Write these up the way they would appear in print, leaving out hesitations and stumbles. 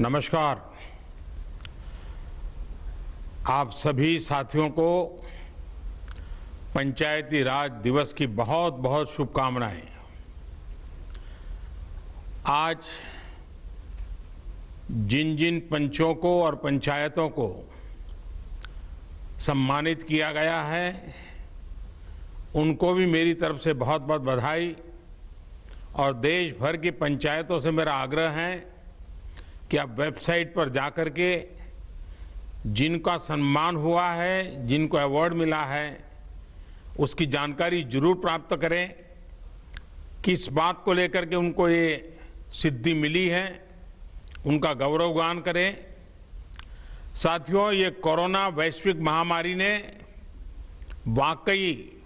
नमस्कार। आप सभी साथियों को पंचायती राज दिवस की बहुत बहुत शुभकामनाएं। आज जिन जिन पंचों को और पंचायतों को सम्मानित किया गया है उनको भी मेरी तरफ से बहुत बहुत बधाई। और देश भर की पंचायतों से मेरा आग्रह है कि आप वेबसाइट पर जाकर के जिनका सम्मान हुआ है, जिनको अवार्ड मिला है, उसकी जानकारी जरूर प्राप्त करें। किस बात को लेकर के उनको ये सिद्धि मिली है, उनका गौरवगान करें। साथियों, ये कोरोना वैश्विक महामारी ने वाकई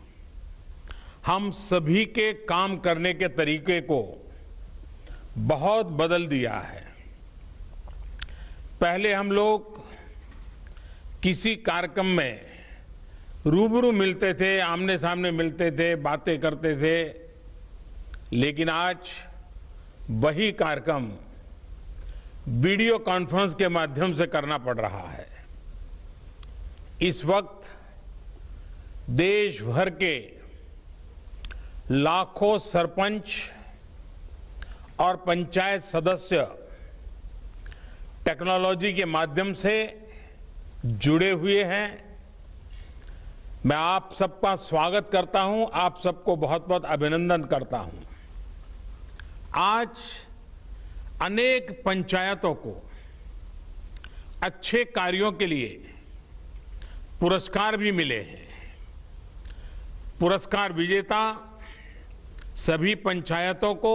हम सभी के काम करने के तरीके को बहुत बदल दिया है। पहले हम लोग किसी कार्यक्रम में रूबरू मिलते थे, आमने सामने मिलते थे, बातें करते थे, लेकिन आज वही कार्यक्रम वीडियो कॉन्फ्रेंस के माध्यम से करना पड़ रहा है। इस वक्त देश भर के लाखों सरपंच और पंचायत सदस्य टेक्नोलॉजी के माध्यम से जुड़े हुए हैं। मैं आप सबका स्वागत करता हूं, आप सबको बहुत बहुत अभिनंदन करता हूं। आज अनेक पंचायतों को अच्छे कार्यों के लिए पुरस्कार भी मिले हैं। पुरस्कार विजेता सभी पंचायतों को,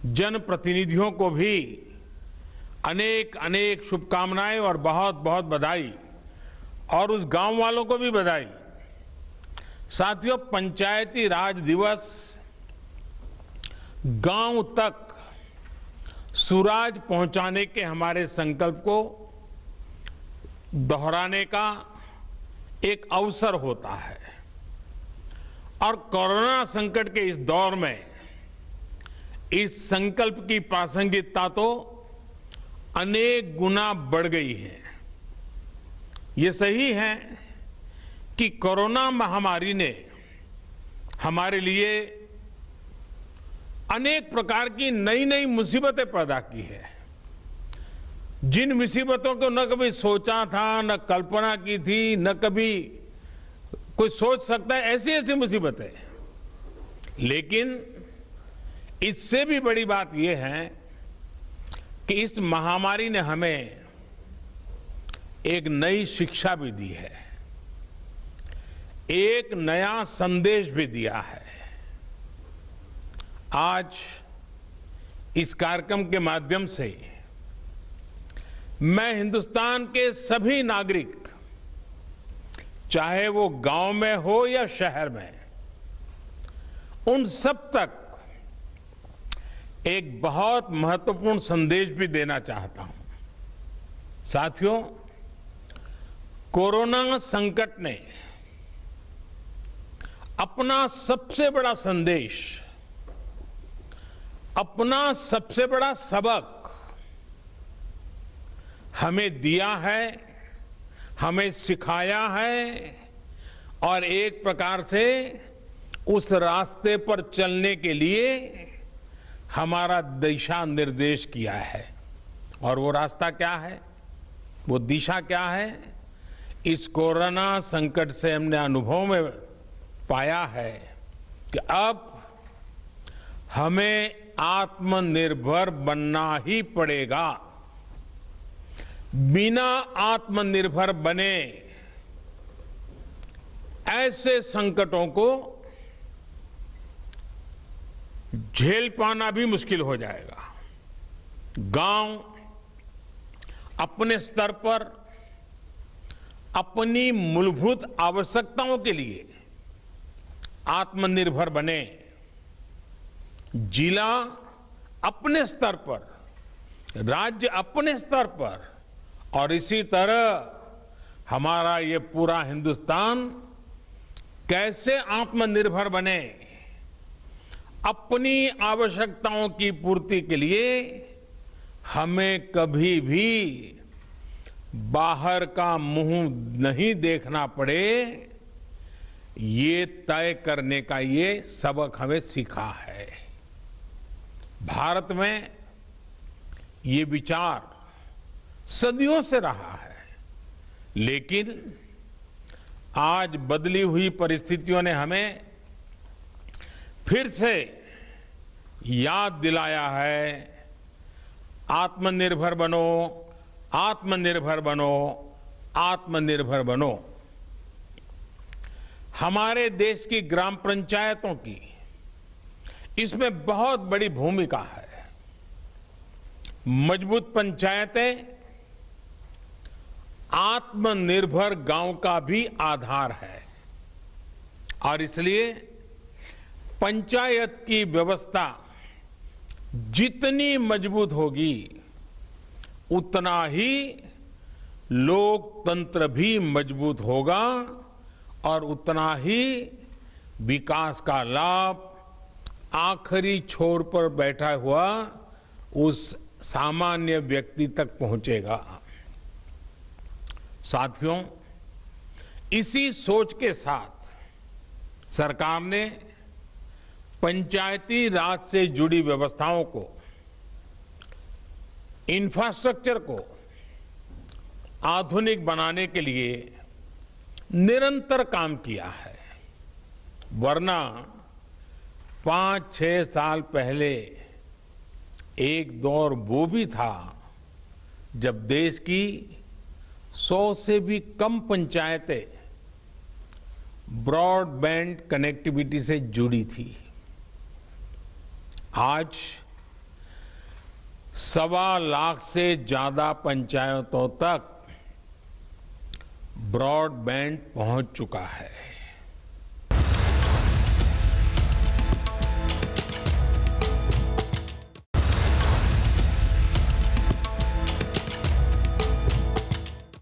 जनप्रतिनिधियों को भी अनेक अनेक शुभकामनाएं और बहुत बहुत बधाई, और उस गांव वालों को भी बधाई। साथियों, पंचायती राज दिवस गांव तक सुराज पहुंचाने के हमारे संकल्प को दोहराने का एक अवसर होता है। और कोरोना संकट के इस दौर में इस संकल्प की प्रासंगिकता तो अनेक गुना बढ़ गई है। ये सही है कि कोरोना महामारी ने हमारे लिए अनेक प्रकार की नई नई मुसीबतें पैदा की है। जिन मुसीबतों को न कभी सोचा था, न कल्पना की थी, न कभी कोई सोच सकता है, ऐसी ऐसी मुसीबतें। लेकिन इससे भी बड़ी बात यह है कि इस महामारी ने हमें एक नई शिक्षा भी दी है, एक नया संदेश भी दिया है। आज इस कार्यक्रम के माध्यम से मैं हिंदुस्तान के सभी नागरिक, चाहे वो गांव में हो या शहर में, उन सब तक एक बहुत महत्वपूर्ण संदेश भी देना चाहता हूं। साथियों, कोरोना संकट ने अपना सबसे बड़ा संदेश, अपना सबसे बड़ा सबक हमें दिया है, हमें सिखाया है, और एक प्रकार से उस रास्ते पर चलने के लिए हमारा दिशा निर्देश किया है। और वो रास्ता क्या है, वो दिशा क्या है, इस कोरोना संकट से हमने अनुभव में पाया है कि अब हमें आत्मनिर्भर बनना ही पड़ेगा। बिना आत्मनिर्भर बने ऐसे संकटों को झेल पाना भी मुश्किल हो जाएगा। गांव अपने स्तर पर अपनी मूलभूत आवश्यकताओं के लिए आत्मनिर्भर बने, जिला अपने स्तर पर, राज्य अपने स्तर पर, और इसी तरह हमारा ये पूरा हिंदुस्तान कैसे आत्मनिर्भर बने, अपनी आवश्यकताओं की पूर्ति के लिए हमें कभी भी बाहर का मुंह नहीं देखना पड़े, ये तय करने का ये सबक हमें सीखा है। भारत में ये विचार सदियों से रहा है, लेकिन आज बदली हुई परिस्थितियों ने हमें फिर से याद दिलाया है, आत्मनिर्भर बनो, आत्मनिर्भर बनो, आत्मनिर्भर बनो। हमारे देश की ग्राम पंचायतों की इसमें बहुत बड़ी भूमिका है। मजबूत पंचायतें आत्मनिर्भर गांव का भी आधार है और इसलिए पंचायत की व्यवस्था जितनी मजबूत होगी, उतना ही लोकतंत्र भी मजबूत होगा और उतना ही विकास का लाभ आखिरी छोर पर बैठा हुआ उस सामान्य व्यक्ति तक पहुंचेगा। साथियों, इसी सोच के साथ सरकार ने पंचायती राज से जुड़ी व्यवस्थाओं को, इंफ्रास्ट्रक्चर को आधुनिक बनाने के लिए निरंतर काम किया है। वरना 5-6 साल पहले एक दौर वो भी था जब देश की 100 से भी कम पंचायतें ब्रॉडबैंड कनेक्टिविटी से जुड़ी थी। आज 1.25 लाख से ज्यादा पंचायतों तक ब्रॉडबैंड पहुंच चुका है।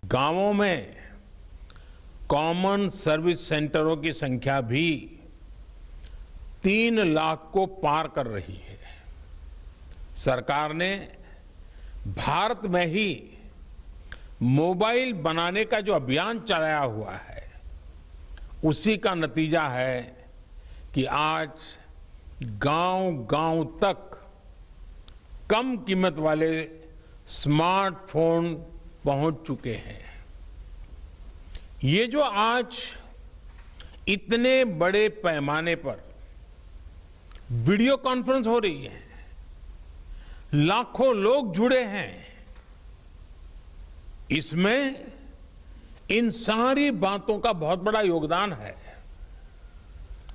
गांवों में कॉमन सर्विस सेंटरों की संख्या भी 3 लाख को पार कर रही है। सरकार ने भारत में ही मोबाइल बनाने का जो अभियान चलाया हुआ है, उसी का नतीजा है कि आज गांव-गांव तक कम कीमत वाले स्मार्टफोन पहुंच चुके हैं। ये जो आज इतने बड़े पैमाने पर वीडियो कॉन्फ्रेंस हो रही है, लाखों लोग जुड़े हैं, इसमें इन सारी बातों का बहुत बड़ा योगदान है।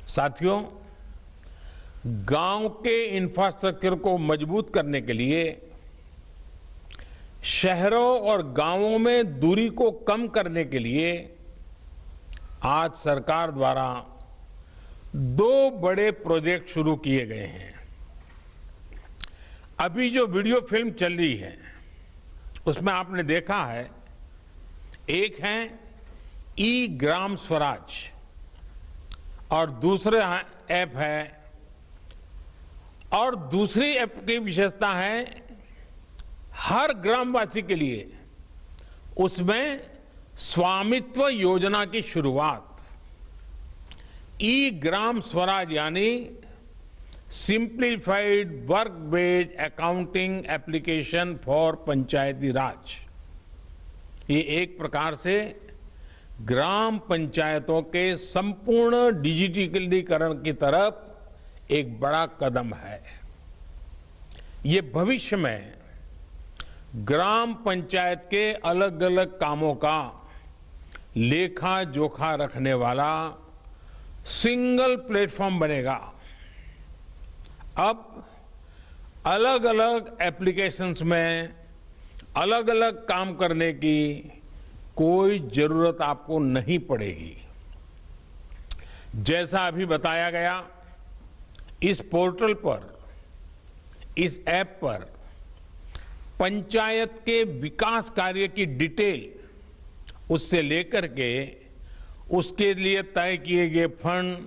साथियों, गांव के इंफ्रास्ट्रक्चर को मजबूत करने के लिए शहरों और गांवों में दूरी को कम करने के लिए आज सरकार द्वारा 2 बड़े प्रोजेक्ट शुरू किए गए हैं। अभी जो वीडियो फिल्म चल रही है, उसमें आपने देखा है, एक है ई ग्राम स्वराज और दूसरा ऐप है, और दूसरी ऐप की विशेषता है हर ग्रामवासी के लिए उसमें स्वामित्व योजना की शुरुआत। ई ग्राम स्वराज यानी simplified work based accounting application for Panchayati Raj. ये एक प्रकार से ग्राम पंचायतों के संपूर्ण डिजिटलीकरण की तरफ एक बड़ा कदम है। ये भविष्य में ग्राम पंचायत के अलग अलग कामों का लेखा जोखा रखने वाला सिंगल प्लेटफॉर्म बनेगा। अब अलग अलग एप्लीकेशंस में अलग अलग काम करने की कोई जरूरत आपको नहीं पड़ेगी। जैसा अभी बताया गया, इस पोर्टल पर, इस ऐप पर पंचायत के विकास कार्य की डिटेल, उससे लेकर के उसके लिए तय किए गए फंड,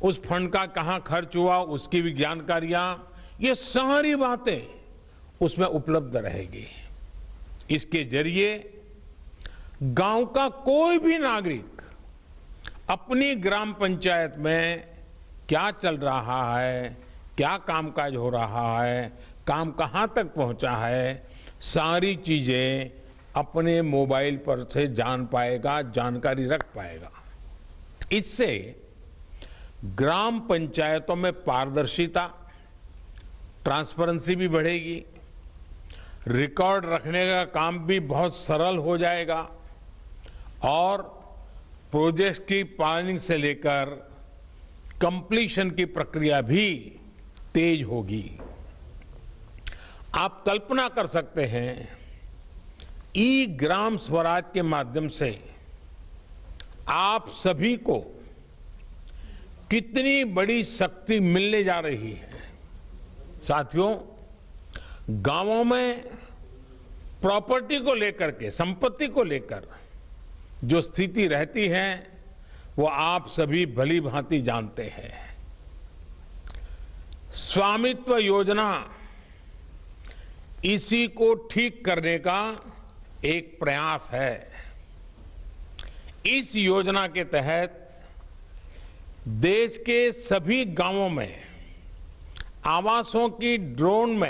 उस फंड का कहां खर्च हुआ उसकी भी जानकारियां, ये सारी बातें उसमें उपलब्ध रहेगी। इसके जरिए गांव का कोई भी नागरिक अपनी ग्राम पंचायत में क्या चल रहा है, क्या कामकाज हो रहा है, काम कहां तक पहुंचा है, सारी चीजें अपने मोबाइल पर से जान पाएगा, जानकारी रख पाएगा। इससे ग्राम पंचायतों में पारदर्शिता, ट्रांसपेरेंसी भी बढ़ेगी, रिकॉर्ड रखने का काम भी बहुत सरल हो जाएगा और प्रोजेक्ट की प्लानिंग से लेकर कंप्लीशन की प्रक्रिया भी तेज होगी। आप कल्पना कर सकते हैं, ई ग्राम स्वराज के माध्यम से आप सभी को कितनी बड़ी शक्ति मिलने जा रही है। साथियों, गांवों में प्रॉपर्टी को लेकर के, संपत्ति को लेकर जो स्थिति रहती है वो आप सभी भली भांति जानते हैं। स्वामित्व योजना इसी को ठीक करने का एक प्रयास है। इस योजना के तहत देश के सभी गांवों में आवासों की ड्रोन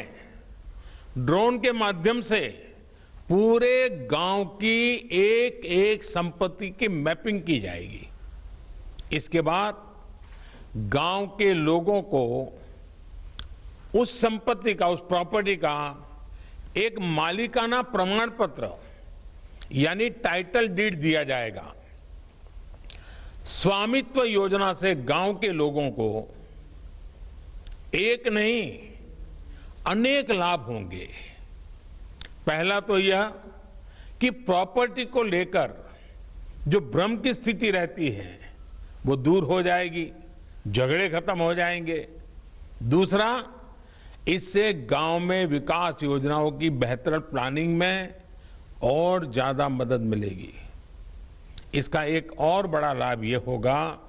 के माध्यम से पूरे गांव की एक एक संपत्ति की मैपिंग की जाएगी। इसके बाद गांव के लोगों को उस संपत्ति का, उस प्रॉपर्टी का एक मालिकाना प्रमाण पत्र यानी टाइटल डीड दिया जाएगा। स्वामित्व योजना से गांव के लोगों को एक नहीं अनेक लाभ होंगे। पहला तो यह कि प्रॉपर्टी को लेकर जो भ्रम की स्थिति रहती है वो दूर हो जाएगी, झगड़े खत्म हो जाएंगे। दूसरा, इससे गांव में विकास योजनाओं की बेहतर प्लानिंग में और ज्यादा मदद मिलेगी। इसका एक और बड़ा लाभ ये होगा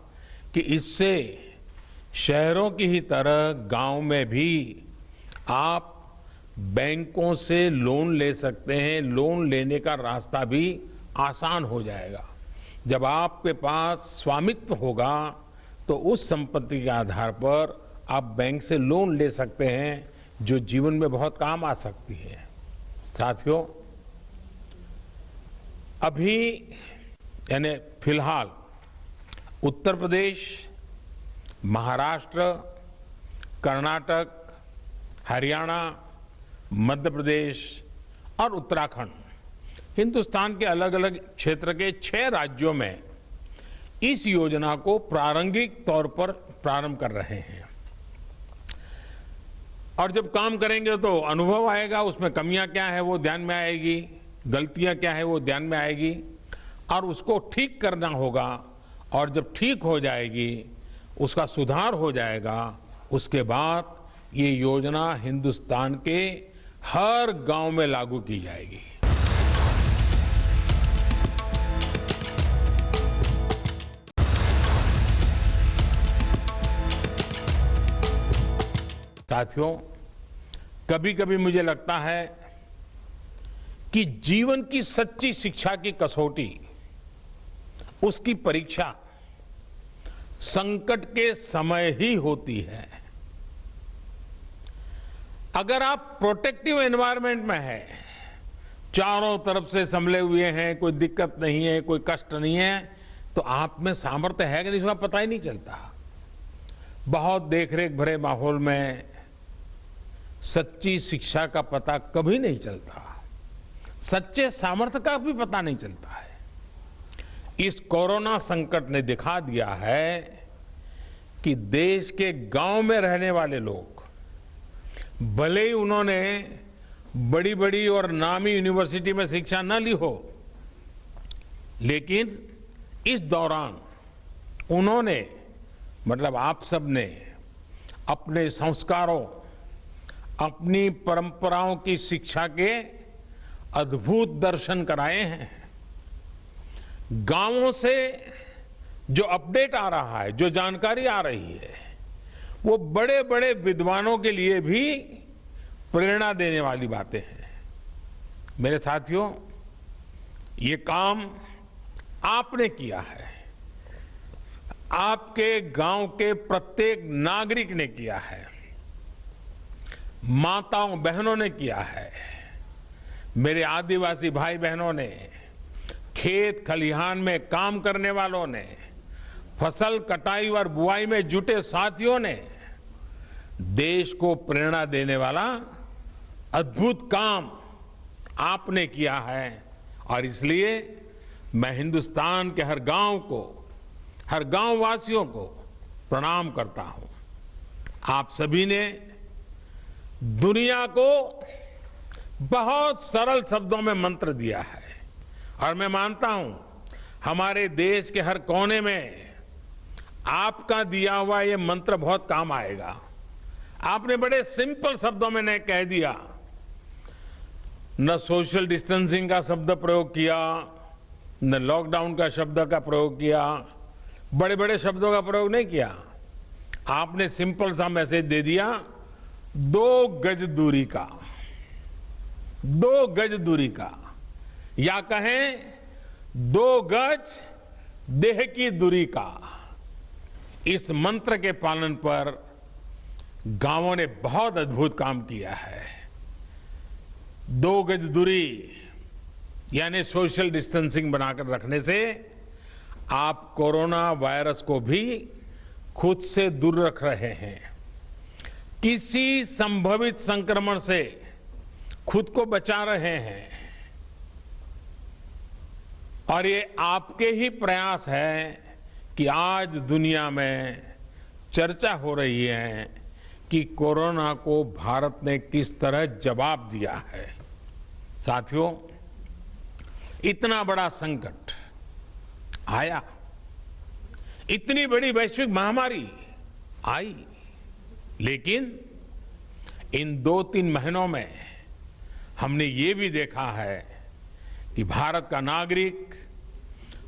कि इससे शहरों की ही तरह गांव में भी आप बैंकों से लोन ले सकते हैं। लोन लेने का रास्ता भी आसान हो जाएगा। जब आपके पास स्वामित्व होगा तो उस संपत्ति के आधार पर आप बैंक से लोन ले सकते हैं, जो जीवन में बहुत काम आ सकती है। साथियों, अभी यानी फिलहाल उत्तर प्रदेश, महाराष्ट्र, कर्नाटक, हरियाणा, मध्य प्रदेश और उत्तराखंड, हिंदुस्तान के अलग अलग क्षेत्र के 6 राज्यों में इस योजना को प्रारंभिक तौर पर प्रारंभ कर रहे हैं। और जब काम करेंगे तो अनुभव आएगा, उसमें कमियां क्या है वो ध्यान में आएगी, गलतियां क्या है वो ध्यान में आएगी और उसको ठीक करना होगा। और जब ठीक हो जाएगी, उसका सुधार हो जाएगा, उसके बाद ये योजना हिंदुस्तान के हर गांव में लागू की जाएगी। साथियों, कभी कभी मुझे लगता है कि जीवन की सच्ची शिक्षा की कसौटी, उसकी परीक्षा संकट के समय ही होती है। अगर आप प्रोटेक्टिव एनवायरनमेंट में हैं, चारों तरफ से संभले हुए हैं, कोई दिक्कत नहीं है, कोई कष्ट नहीं है, तो आप में सामर्थ्य है कि नहीं इसका पता ही नहीं चलता। बहुत देखरेख भरे माहौल में सच्ची शिक्षा का पता कभी नहीं चलता, सच्चे सामर्थ्य का भी पता नहीं चलता है। इस कोरोना संकट ने दिखा दिया है कि देश के गांव में रहने वाले लोग, भले ही उन्होंने बड़ी बड़ी और नामी यूनिवर्सिटी में शिक्षा न ली हो, लेकिन इस दौरान उन्होंने, मतलब आप सब ने अपने संस्कारों, अपनी परंपराओं की शिक्षा के अद्भुत दर्शन कराए हैं। गांवों से जो अपडेट आ रहा है, जो जानकारी आ रही है, वो बड़े बड़े विद्वानों के लिए भी प्रेरणा देने वाली बातें हैं। मेरे साथियों, ये काम आपने किया है, आपके गांव के प्रत्येक नागरिक ने किया है, माताओं बहनों ने किया है, मेरे आदिवासी भाई बहनों ने, खेत खलिहान में काम करने वालों ने, फसल कटाई और बुआई में जुटे साथियों ने देश को प्रेरणा देने वाला अद्भुत काम आपने किया है। और इसलिए मैं हिंदुस्तान के हर गांव को, हर गांव वासियों को प्रणाम करता हूं। आप सभी ने दुनिया को बहुत सरल शब्दों में मंत्र दिया है और मैं मानता हूं हमारे देश के हर कोने में आपका दिया हुआ ये मंत्र बहुत काम आएगा। आपने बड़े सिंपल शब्दों में ने कह दिया, न सोशल डिस्टेंसिंग का शब्द प्रयोग किया, न लॉकडाउन का शब्द का प्रयोग किया, बड़े बड़े शब्दों का प्रयोग नहीं किया। आपने सिंपल सा मैसेज दे दिया, 2 गज दूरी का, 2 गज दूरी का, या कहें 2 गज देह की दूरी का। इस मंत्र के पालन पर गांवों ने बहुत अद्भुत काम किया है। 2 गज दूरी यानी सोशल डिस्टेंसिंग बनाकर रखने से आप कोरोना वायरस को भी खुद से दूर रख रहे हैं, किसी संभावित संक्रमण से खुद को बचा रहे हैं। और ये आपके ही प्रयास है कि आज दुनिया में चर्चा हो रही है कि कोरोना को भारत ने किस तरह जवाब दिया है। साथियों, इतना बड़ा संकट आया, इतनी बड़ी वैश्विक महामारी आई, लेकिन इन 2-3 महीनों में हमने ये भी देखा है कि भारत का नागरिक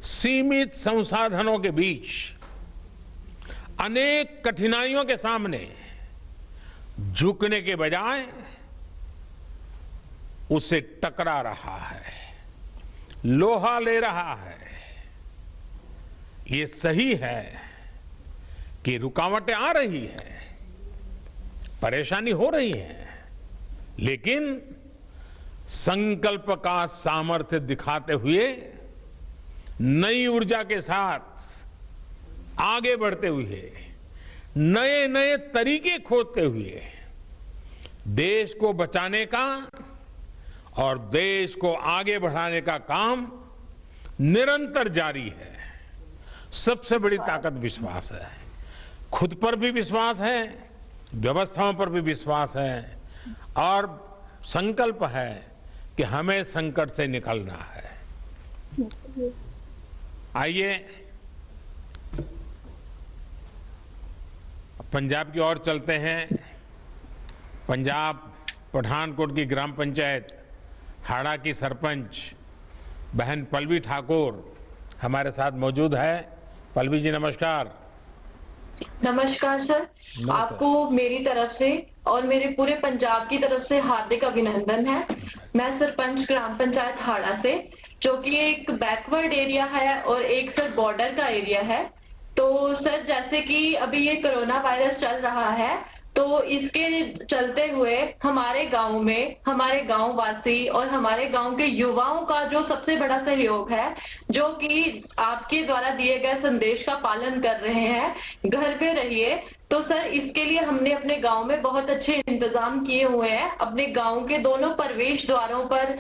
सीमित संसाधनों के बीच अनेक कठिनाइयों के सामने झुकने के बजाय उसे टकरा रहा है, लोहा ले रहा है। ये सही है कि रुकावटें आ रही हैं, परेशानी हो रही है, लेकिन संकल्प का सामर्थ्य दिखाते हुए नई ऊर्जा के साथ आगे बढ़ते हुए, नए नए तरीके खोजते हुए देश को बचाने का और देश को आगे बढ़ाने का काम निरंतर जारी है। सबसे बड़ी ताकत विश्वास है, खुद पर भी विश्वास है, व्यवस्थाओं पर भी विश्वास है और संकल्प है कि हमें संकट से निकलना है। आइए पंजाब की ओर चलते हैं। पंजाब पठानकोट की ग्राम पंचायत हाड़ा की सरपंच बहन पल्लवी ठाकुर हमारे साथ मौजूद है। पल्लवी जी नमस्कार। नमस्कार सर, आपको मेरी तरफ से और मेरे पूरे पंजाब की तरफ से हार्दिक अभिनंदन है। मैं सरपंच ग्राम पंचायत हाड़ा से, जो कि एक बैकवर्ड एरिया है और एक सर बॉर्डर का एरिया है। तो सर, जैसे कि अभी ये कोरोना वायरस चल रहा है, तो इसके चलते हुए हमारे गांव में हमारे गांव वासी और हमारे गांव के युवाओं का जो सबसे बड़ा सहयोग है, जो कि आपके द्वारा दिए गए संदेश का पालन कर रहे हैं, घर पे रहिए। तो सर, इसके लिए हमने अपने गांव में बहुत अच्छे इंतजाम किए हुए हैं। अपने गांव के दोनों प्रवेश द्वारों पर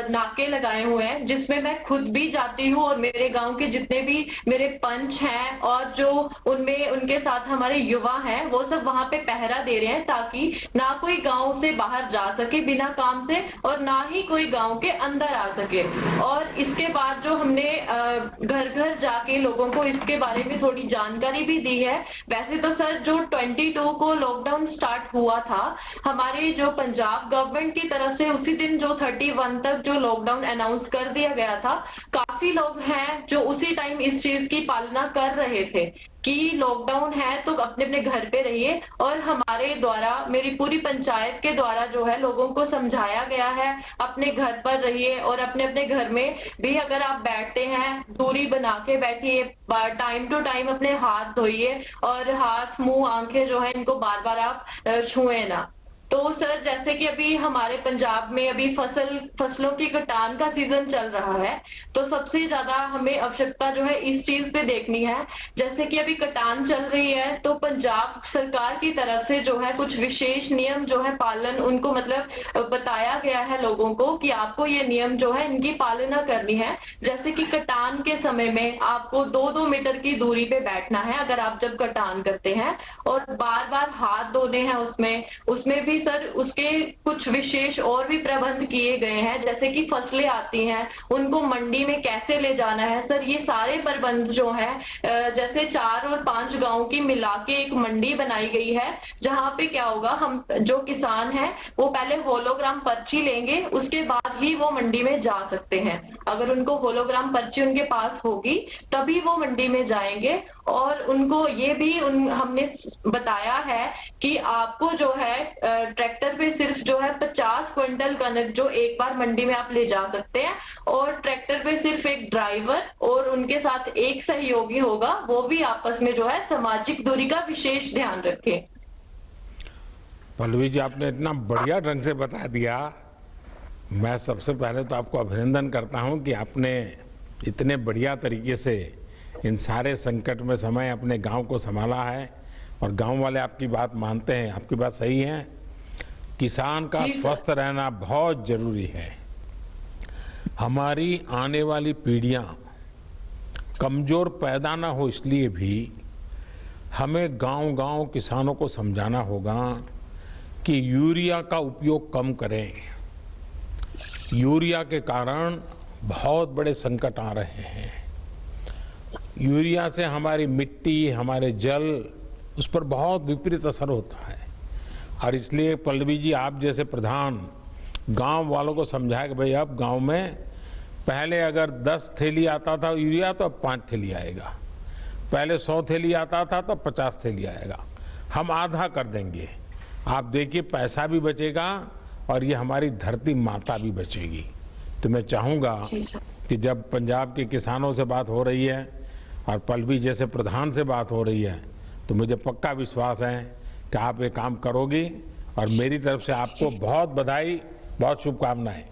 नाके लगाए हुए हैं, जिसमें मैं खुद भी जाती हूँ और मेरे गांव के जितने भी मेरे पंच हैं और जो उनमें उनके साथ हमारे युवा हैं, वो सब वहां पे पहरा दे रहे हैं, ताकि ना कोई गांव से बाहर जा सके बिना काम से और ना ही कोई गांव के अंदर आ सके। और इसके बाद जो हमने घर घर जाके लोगों को इसके बारे में थोड़ी जानकारी भी दी है। वैसे तो सर, जो 22 को लॉकडाउन स्टार्ट हुआ था हमारे जो पंजाब गवर्नमेंट की तरफ से, उसी दिन जो 31 तक जो लॉकडाउन अनाउंस कर दिया गया था, काफी लोग हैं जो उसी टाइम इस चीज की पालना कर रहे थे। कि लॉकडाउन है तो अपने अपने घर पे रहिए, और हमारे द्वारा, मेरी पूरी पंचायत के द्वारा जो है लोगों को समझाया गया है अपने घर पर रहिए, और अपने अपने घर में भी अगर आप बैठते हैं दूरी बना के बैठिए, टाइम टू टाइम अपने हाथ धोइए, और हाथ मुंह आंखें जो है इनको बार बार आप छुए ना। तो सर, जैसे कि अभी हमारे पंजाब में अभी फसलों की कटान का सीजन चल रहा है, तो सबसे ज्यादा हमें आवश्यकता जो है इस चीज पे देखनी है। जैसे कि अभी कटान चल रही है तो पंजाब सरकार की तरफ से जो है कुछ विशेष नियम जो है पालन उनको मतलब बताया गया है लोगों को कि आपको ये नियम जो है इनकी पालना करनी है। जैसे कि कटान के समय में आपको 2-2 मीटर की दूरी पे बैठना है अगर आप जब कटान करते हैं, और बार बार हाथ धोने हैं उसमें उसमें भी सर उसके कुछ विशेष और भी प्रबंध किए गए हैं। जैसे कि फसलें आती हैं उनको मंडी में कैसे ले जाना है सर, ये सारे प्रबंध जो है जैसे 4 और 5 गांव की मिला के एक मंडी बनाई गई है, जहां पे क्या होगा, हम जो किसान हैं वो पहले होलोग्राम पर्ची लेंगे, उसके बाद ही वो मंडी में जा सकते हैं। अगर उनको होलोग्राम पर्ची उनके पास होगी तभी वो मंडी में जाएंगे। और उनको ये भी हमने बताया है कि आपको जो है ट्रैक्टर पे सिर्फ जो है 50 क्विंटल कनक जो एक बार मंडी में आप ले जा सकते हैं, और ट्रैक्टर पे सिर्फ एक ड्राइवर और उनके साथ एक सहयोगी होगा, वो भी आपस में जो है सामाजिक दूरी का विशेष ध्यान रखें। पल्लवी जी, आपने इतना बढ़िया ढंग से बता दिया। मैं सबसे पहले तो आपको अभिनंदन करता हूं कि आपने इतने बढ़िया तरीके से इन सारे संकट में समय अपने गांव को संभाला है, और गांव वाले आपकी बात मानते हैं। आपकी बात सही है, किसान का स्वस्थ रहना बहुत जरूरी है। हमारी आने वाली पीढ़ियां कमजोर पैदा ना हो, इसलिए भी हमें गांव-गांव किसानों को समझाना होगा कि यूरिया का उपयोग कम करें। यूरिया के कारण बहुत बड़े संकट आ रहे हैं। यूरिया से हमारी मिट्टी, हमारे जल, उस पर बहुत विपरीत असर होता है। और इसलिए पल्लवी जी, आप जैसे प्रधान गांव वालों को समझाए कि भाई अब गांव में पहले अगर 10 थैली आता था यूरिया तो अब 5 थैली आएगा, पहले 100 थैली आता था तो 50 थैली आएगा, हम आधा कर देंगे। आप देखिए पैसा भी बचेगा और ये हमारी धरती माता भी बचेगी। तो मैं चाहूंगा कि जब पंजाब के किसानों से बात हो रही है और पल्लवी जैसे प्रधान से बात हो रही है, तो मुझे पक्का विश्वास है कि आप ये काम करोगी, और मेरी तरफ से आपको बहुत बधाई, बहुत शुभकामनाएं।